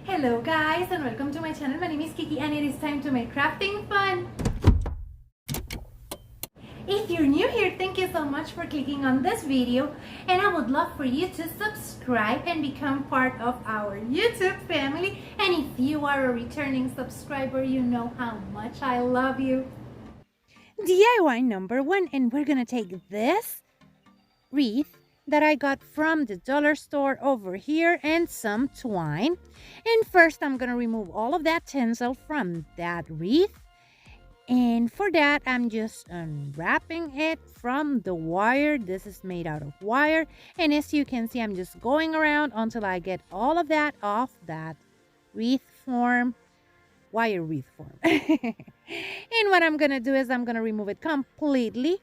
Hello guys and welcome to my channel. My name is Kiki and it is time to make crafting fun. If you're new here, thank you so much for clicking on this video, and I would love for you to subscribe and become part of our YouTube family. And if you are a returning subscriber, you know how much I love you. DIY number 1, and we're gonna take this wreath that I got from the dollar store over here and some twine. And first I'm gonna remove all of that tinsel from that wreath. And for that, I'm just unwrapping it from the wire. This is made out of wire. And as you can see, I'm just going around until I get all of that off that wreath form, wire wreath form. And what I'm going to do is I'm going to remove it completely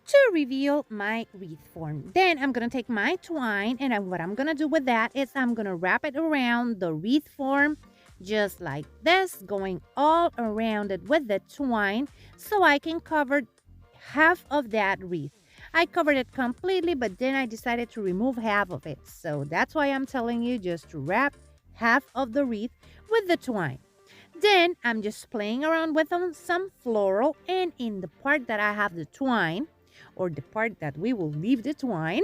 to reveal my wreath form. Then I'm going to take my twine, and what I'm going to do with that is I'm going to wrap it around the wreath form just like this, going all around it with the twine so I can cover half of that wreath. I covered it completely, but then I decided to remove half of it. So that's why I'm telling you just to wrap half of the wreath with the twine. Then I'm just playing around with some floral, and in the part that I have the twine, or the part that we will leave the twine,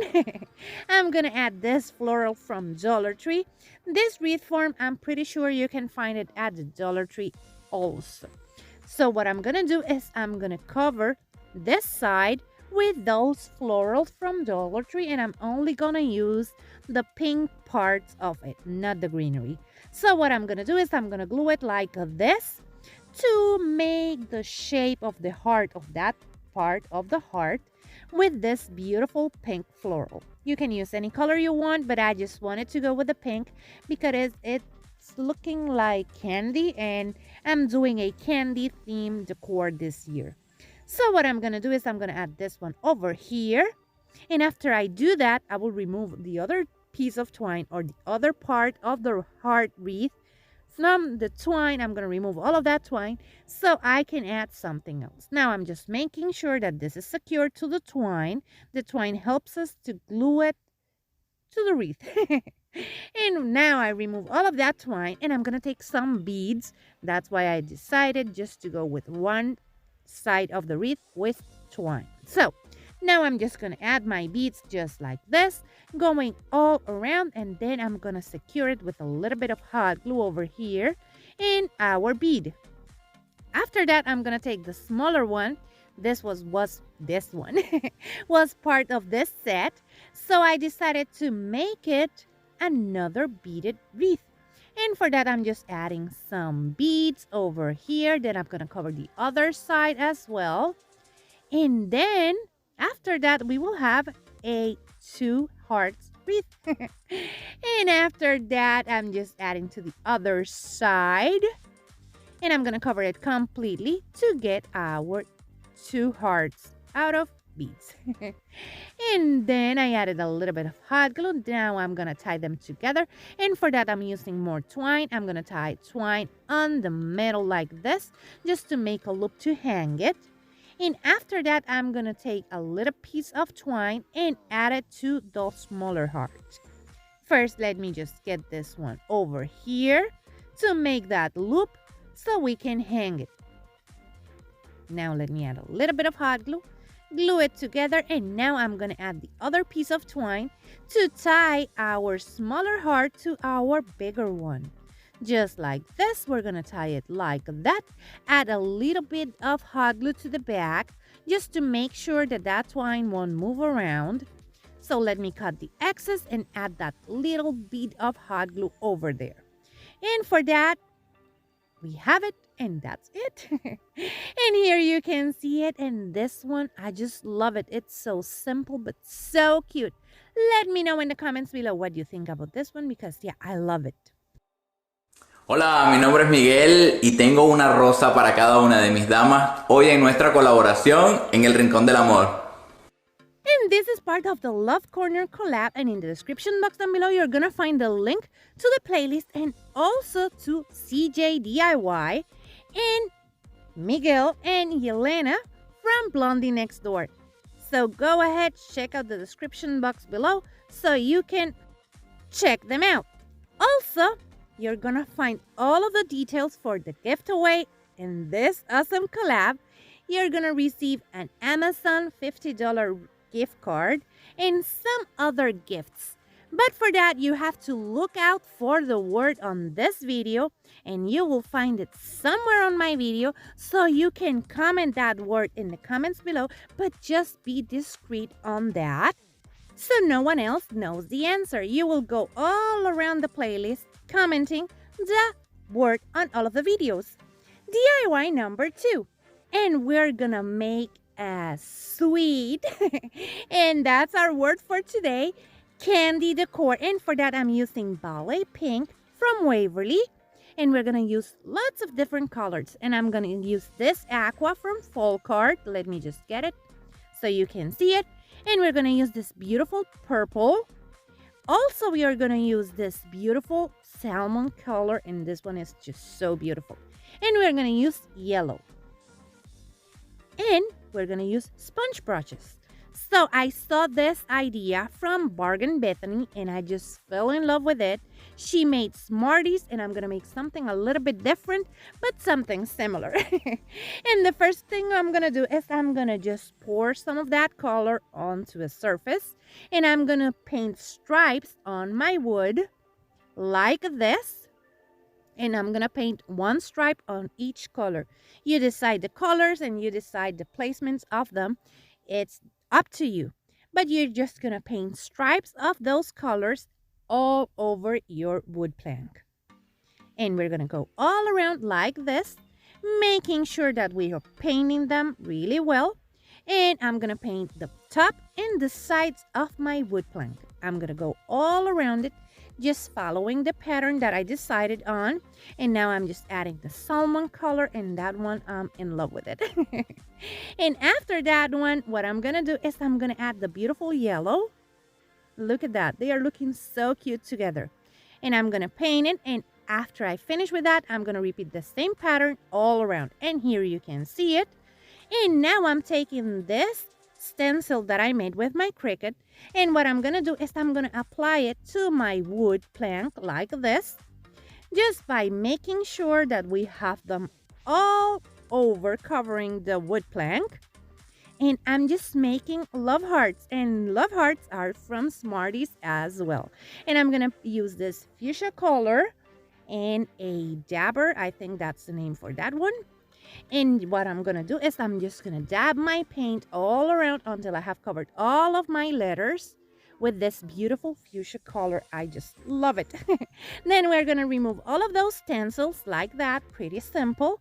I'm gonna add this floral from Dollar Tree. This wreath form, I'm pretty sure you can find it at the Dollar Tree also. So what I'm gonna do is I'm gonna cover this side with those florals from Dollar Tree, and I'm only gonna use the pink parts of it, not the greenery. So what I'm gonna do is I'm gonna glue it like this to make the shape of the heart of that part of the heart with this beautiful pink floral. You can use any color you want, but I just wanted to go with the pink because it's looking like candy, and I'm doing a candy themed decor this year. So what I'm gonna do is I'm gonna add this one over here, and after I do that, I will remove the other piece of twine, or the other part of the heart wreath from the twine. I'm going to remove all of that twine so I can add something else. Now I'm just making sure that this is secured to the twine. The twine helps us to glue it to the wreath. And now I remove all of that twine, and I'm going to take some beads. That's why I decided just to go with one side of the wreath with twine. So now I'm just going to add my beads just like this, going all around, and then I'm going to secure it with a little bit of hot glue over here in our bead. After that, I'm going to take the smaller one. This one was part of this set, so I decided to make it another beaded wreath. And for that, I'm just adding some beads over here. Then I'm going to cover the other side as well. And then after that, we will have a 2 hearts wreath. And after that, I'm just adding to the other side. And I'm going to cover it completely to get our 2 hearts out of beads. And then I added a little bit of hot glue. Now I'm going to tie them together. And for that, I'm using more twine. I'm going to tie twine on the middle like this, just to make a loop to hang it. And after that, I'm going to take a little piece of twine and add it to the smaller heart. First, let me just get this one over here to make that loop so we can hang it. Now let me add a little bit of hot glue, glue it together, and now I'm going to add the other piece of twine to tie our smaller heart to our bigger one. Just like this, we're going to tie it like that. Add a little bit of hot glue to the back just to make sure that that twine won't move around. So let me cut the excess and add that little bit of hot glue over there. And for that, we have it, and that's it. And here you can see it, and this one, I just love it. It's so simple but so cute. Let me know in the comments below what you think about this one, because yeah, I love it. Hola, mi nombre es Miguel y tengo una rosa para cada una de mis damas hoy en nuestra colaboración en el Rincón del Amor. And this is part of the Love Corner Collab, and in the description box down below you're gonna find the link to the playlist and also to CeeJ DIY and Miguel and Jelena from Blondie Next Door. So go ahead, check out the description box below so you can check them out. Also, you're gonna find all of the details for the giveaway in this awesome collab. You're gonna receive an Amazon $50 gift card and some other gifts. But for that, you have to look out for the word on this video, and you will find it somewhere on my video, so you can comment that word in the comments below, but just be discreet on that so no one else knows the answer. You will go all around the playlist commenting the word on all of the videos. DIY number 2. And we're gonna make a sweet, and that's our word for today, candy decor. And for that, I'm using Ballet Pink from Waverly. And we're gonna use lots of different colors. And I'm gonna use this aqua from Fall Card. Let me just get it so you can see it. And we're gonna use this beautiful purple. Also, we are gonna use this beautiful salmon color, and this one is just so beautiful. And we're gonna use yellow. And we're gonna use sponge brushes. So I saw this idea from Bethany, and I just fell in love with it. She made Smarties, and I'm gonna make something a little bit different, but something similar. And the first thing I'm gonna do is I'm gonna just pour some of that color onto a surface, and I'm gonna paint stripes on my wood like this. And I'm gonna paint one stripe on each color. You decide the colors and you decide the placements of them. It's up to you. But you're just gonna paint stripes of those colors all over your wood plank. And we're gonna go all around like this, making sure that we are painting them really well. And I'm gonna paint the top and the sides of my wood plank. I'm gonna go all around it, just following the pattern that I decided on. And now I'm just adding the salmon color, and that one, I'm in love with it. And after that one, what I'm gonna do is I'm gonna add the beautiful yellow. Look at that, they are looking so cute together. And I'm gonna paint it, and after I finish with that, I'm gonna repeat the same pattern all around. And here you can see it. And now I'm taking this stencil that I made with my Cricut, and what I'm gonna do is I'm gonna apply it to my wood plank like this, just by making sure that we have them all over covering the wood plank. And I'm just making love hearts, and love hearts are from Smarties as well. And I'm gonna use this fuchsia color and a dabber, I think that's the name for that one. And what I'm gonna do is I'm just gonna dab my paint all around until I have covered all of my letters with this beautiful fuchsia color. I just love it. Then we're gonna remove all of those stencils like that, pretty simple.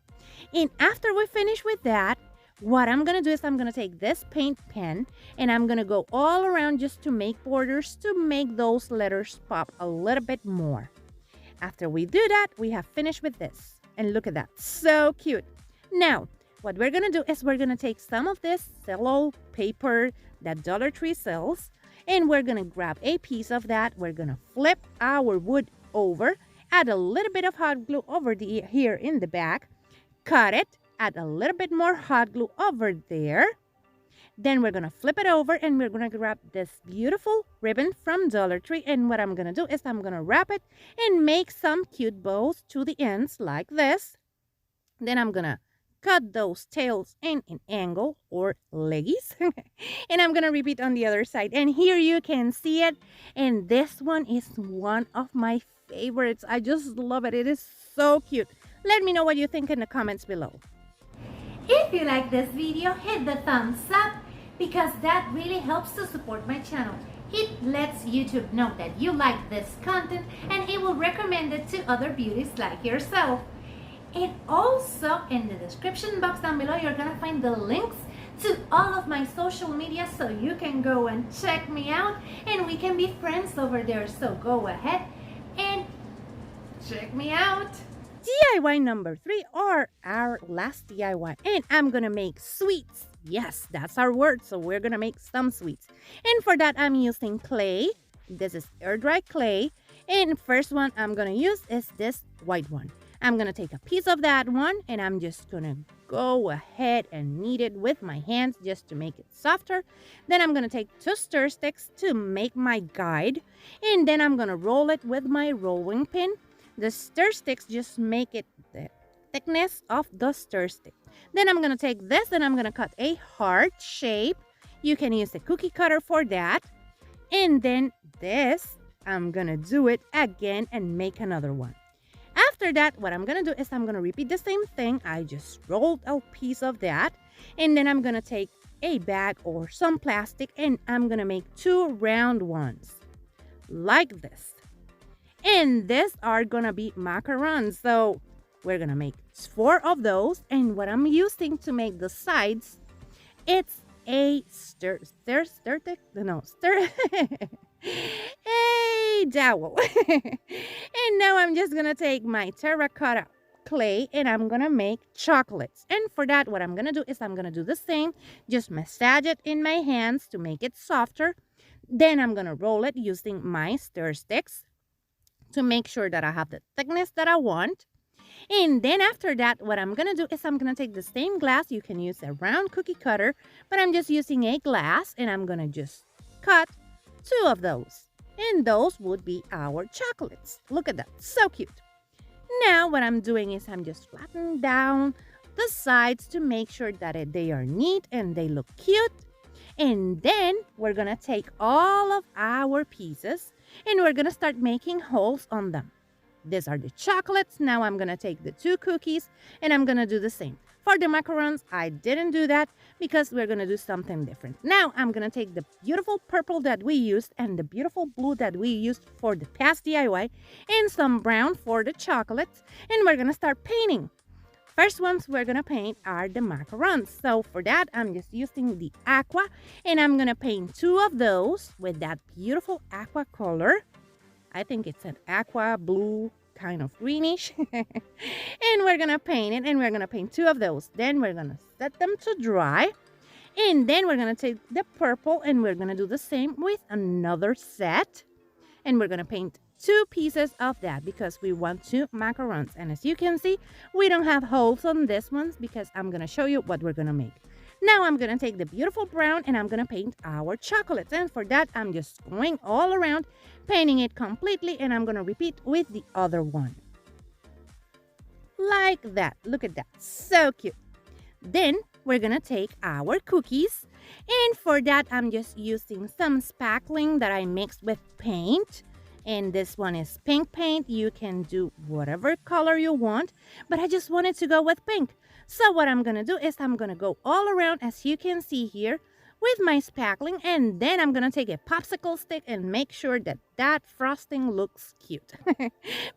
And after we finish with that, what I'm gonna do is I'm gonna take this paint pen and I'm gonna go all around just to make borders to make those letters pop a little bit more. After we do that, we have finished with this. And look at that, so cute. Now, what we're gonna do is we're gonna take some of this cello paper that Dollar Tree sells, and we're gonna grab a piece of that. We're gonna flip our wood over, add a little bit of hot glue over here in the back, cut it, add a little bit more hot glue over there. Then we're gonna flip it over, and we're gonna grab this beautiful ribbon from Dollar Tree, and what I'm gonna do is I'm gonna wrap it and make some cute bows to the ends like this. Then I'm gonna cut those tails in an angle or leggies. And I'm gonna repeat on the other side. And here you can see it. And this one is one of my favorites. I just love it. It is so cute. Let me know what you think in the comments below. If you like this video, hit the thumbs up because that really helps to support my channel. It lets YouTube know that you like this content and it will recommend it to other beauties like yourself. And also in the description box down below, you're gonna find the links to all of my social media so you can go and check me out and we can be friends over there. So go ahead and check me out. DIY number 3, or our last DIY, and I'm gonna make sweets. Yes, that's our word, so we're gonna make some sweets. And for that, I'm using clay. This is air dry clay, and first one I'm gonna use is this white one. I'm gonna take a piece of that one, and I'm just gonna go ahead and knead it with my hands just to make it softer. Then I'm gonna take 2 stir sticks to make my guide, and then I'm gonna roll it with my rolling pin. the stir sticks just make it the thickness of the stir stick. Then I'm going to take this and I'm going to cut a heart shape. You can use a cookie cutter for that. And then this, I'm going to do it again and make another one. After that, what I'm going to do is I'm going to repeat the same thing. I just rolled a piece of that. And then I'm going to take a bag or some plastic and I'm going to make 2 round ones like this. And these are going to be macarons. So we're going to make 4 of those. And what I'm using to make the sides, it's a stir a dowel. And now I'm just going to take my terracotta clay and I'm going to make chocolates. And for that, what I'm going to do is I'm going to do the same. Just massage it in my hands to make it softer. Then I'm going to roll it using my stir sticks to make sure that I have the thickness that I want. And then after that, what I'm going to do is I'm going to take the same glass. You can use a round cookie cutter, but I'm just using a glass and I'm going to just cut 2 of those. And those would be our chocolates. Look at that. So cute. Now what I'm doing is I'm just flattening down the sides to make sure that they are neat and they look cute. And then we're going to take all of our pieces and we're going to start making holes on them. These are the chocolates. Now I'm going to take the 2 cookies and I'm going to do the same. For the macarons, I didn't do that because we're going to do something different. Now I'm going to take the beautiful purple that we used and the beautiful blue that we used for the past DIY and some brown for the chocolates. And we're going to start painting. First ones we're going to paint are the macarons. So for that, I'm just using the aqua and I'm going to paint 2 of those with that beautiful aqua color. I think it's an aqua blue, kind of greenish. And we're going to paint it and we're going to paint 2 of those. Then we're going to set them to dry. And then we're going to take the purple and we're going to do the same with another set. And we're going to paint 2 pieces of that because we want 2 macarons. And as you can see, we don't have holes on this ones because I'm going to show you what we're going to make. Now I'm going to take the beautiful brown and I'm going to paint our chocolates. And for that, I'm just going all around, painting it completely. And I'm going to repeat with the other one. Like that. Look at that. So cute. Then we're going to take our cookies. And for that, I'm just using some spackling that I mixed with paint. And this one is pink paint. You can do whatever color you want. But I just wanted to go with pink. So what I'm going to do is I'm going to go all around, as you can see here, with my spackling. And then I'm going to take a popsicle stick and make sure that that frosting looks cute.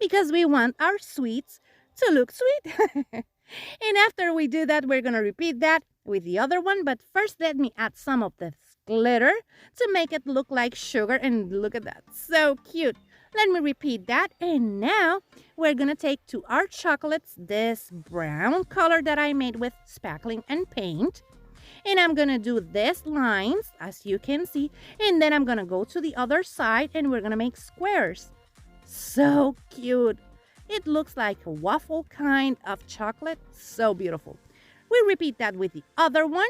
Because we want our sweets to look sweet. And after we do that, we're going to repeat that with the other one. But first, let me add some of the glitter to make it look like sugar. And look at that. So cute. Let me repeat that. And now we're going to take to our chocolates this brown color that I made with spackling and paint. And I'm going to do these lines, as you can see. And then I'm going to go to the other side and we're going to make squares. So cute. It looks like a waffle kind of chocolate. So beautiful. We repeat that with the other one.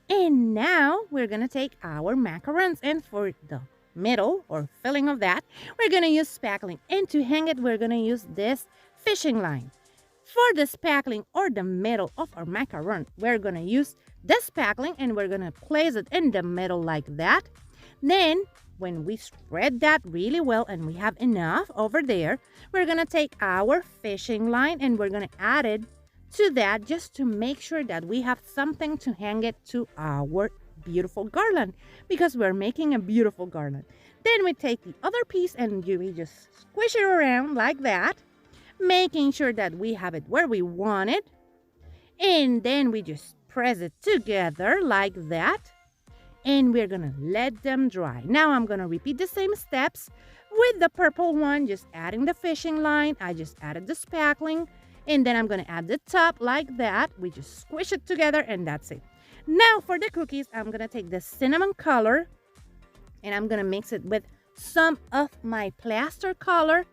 And now we're going to take our macarons. And for the middle or filling of that, we're going to use spackling. And to hang it, we're going to use this fishing line. For the spackling or the middle of our macaron, we're going to use this spackling and we're going to place it in the middle like that. Then when we spread that really well and we have enough over there, we're going to take our fishing line and we're going to add it to that just to make sure that we have something to hang it to our beautiful garland, because we're making a beautiful garland. Then we take the other piece and we just squish it around like that, making sure that we have it where we want it. And then we just press it together like that. And we're gonna let them dry. Now I'm gonna repeat the same steps with the purple one, just adding the fishing line. I just added the spackling. And then I'm gonna add the top like that. We just squish it together and that's it. Now for the cookies, I'm going to take the cinnamon color and I'm going to mix it with some of my plaster color.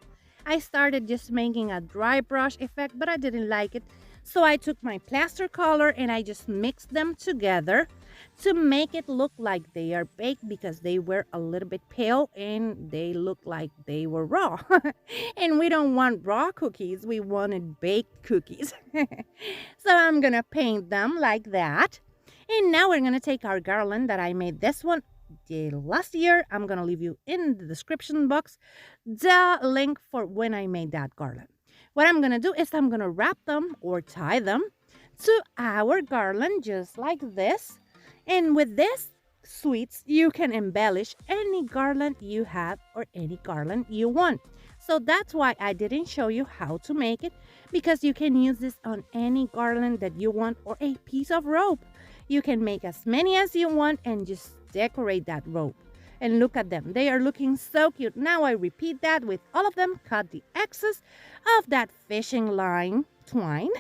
I started just making a dry brush effect, but I didn't like it. So I took my plaster color and I just mixed them together to make it look like they are baked, because they were a little bit pale and they looked like they were raw. And we don't want raw cookies, we wanted baked cookies. So I'm gonna paint them like that. And now we're gonna take our garland that I made this one last year. I'm gonna leave you in the description box the link for when I made that garland. What I'm gonna do is I'm gonna wrap them or tie them to our garland just like this. And with this sweets, you can embellish any garland you have or any garland you want. So that's why I didn't show you how to make it, because you can use this on any garland that you want or a piece of rope. You can make as many as you want and just decorate that rope. And look at them, they are looking so cute. Now I repeat that with all of them. Cut the excess of that fishing line twine.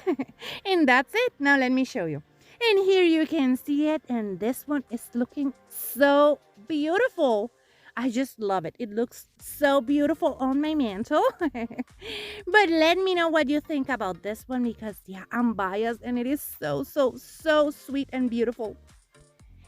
And that's it. Now let me show you. And here you can see it, and this one is looking so beautiful. I just love it. It looks so beautiful on my mantle. But let me know what you think about this one, because yeah, I'm biased and it is so sweet and beautiful.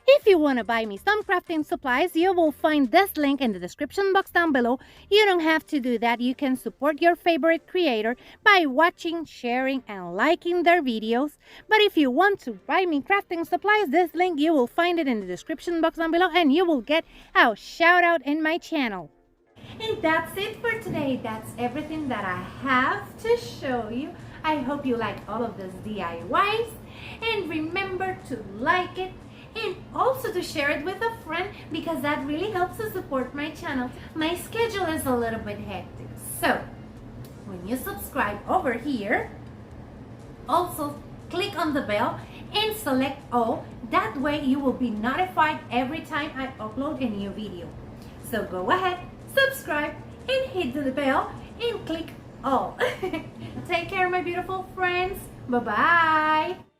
If you want to buy me some crafting supplies, you will find this link in the description box down below. You don't have to do that. You can support your favorite creator by watching, sharing, and liking their videos. But if you want to buy me crafting supplies, this link, you will find it in the description box down below, and you will get a shout out in my channel. And that's it for today. That's everything that I have to show you. I hope you like all of these DIYs. And remember to like it, and also to share it with a friend, because that really helps to support my channel. My schedule is a little bit hectic, so when you subscribe over here, also click on the bell and select all. That way you will be notified every time I upload a new video. So go ahead, subscribe and hit the bell and click all. Take care, my beautiful friends. Bye bye.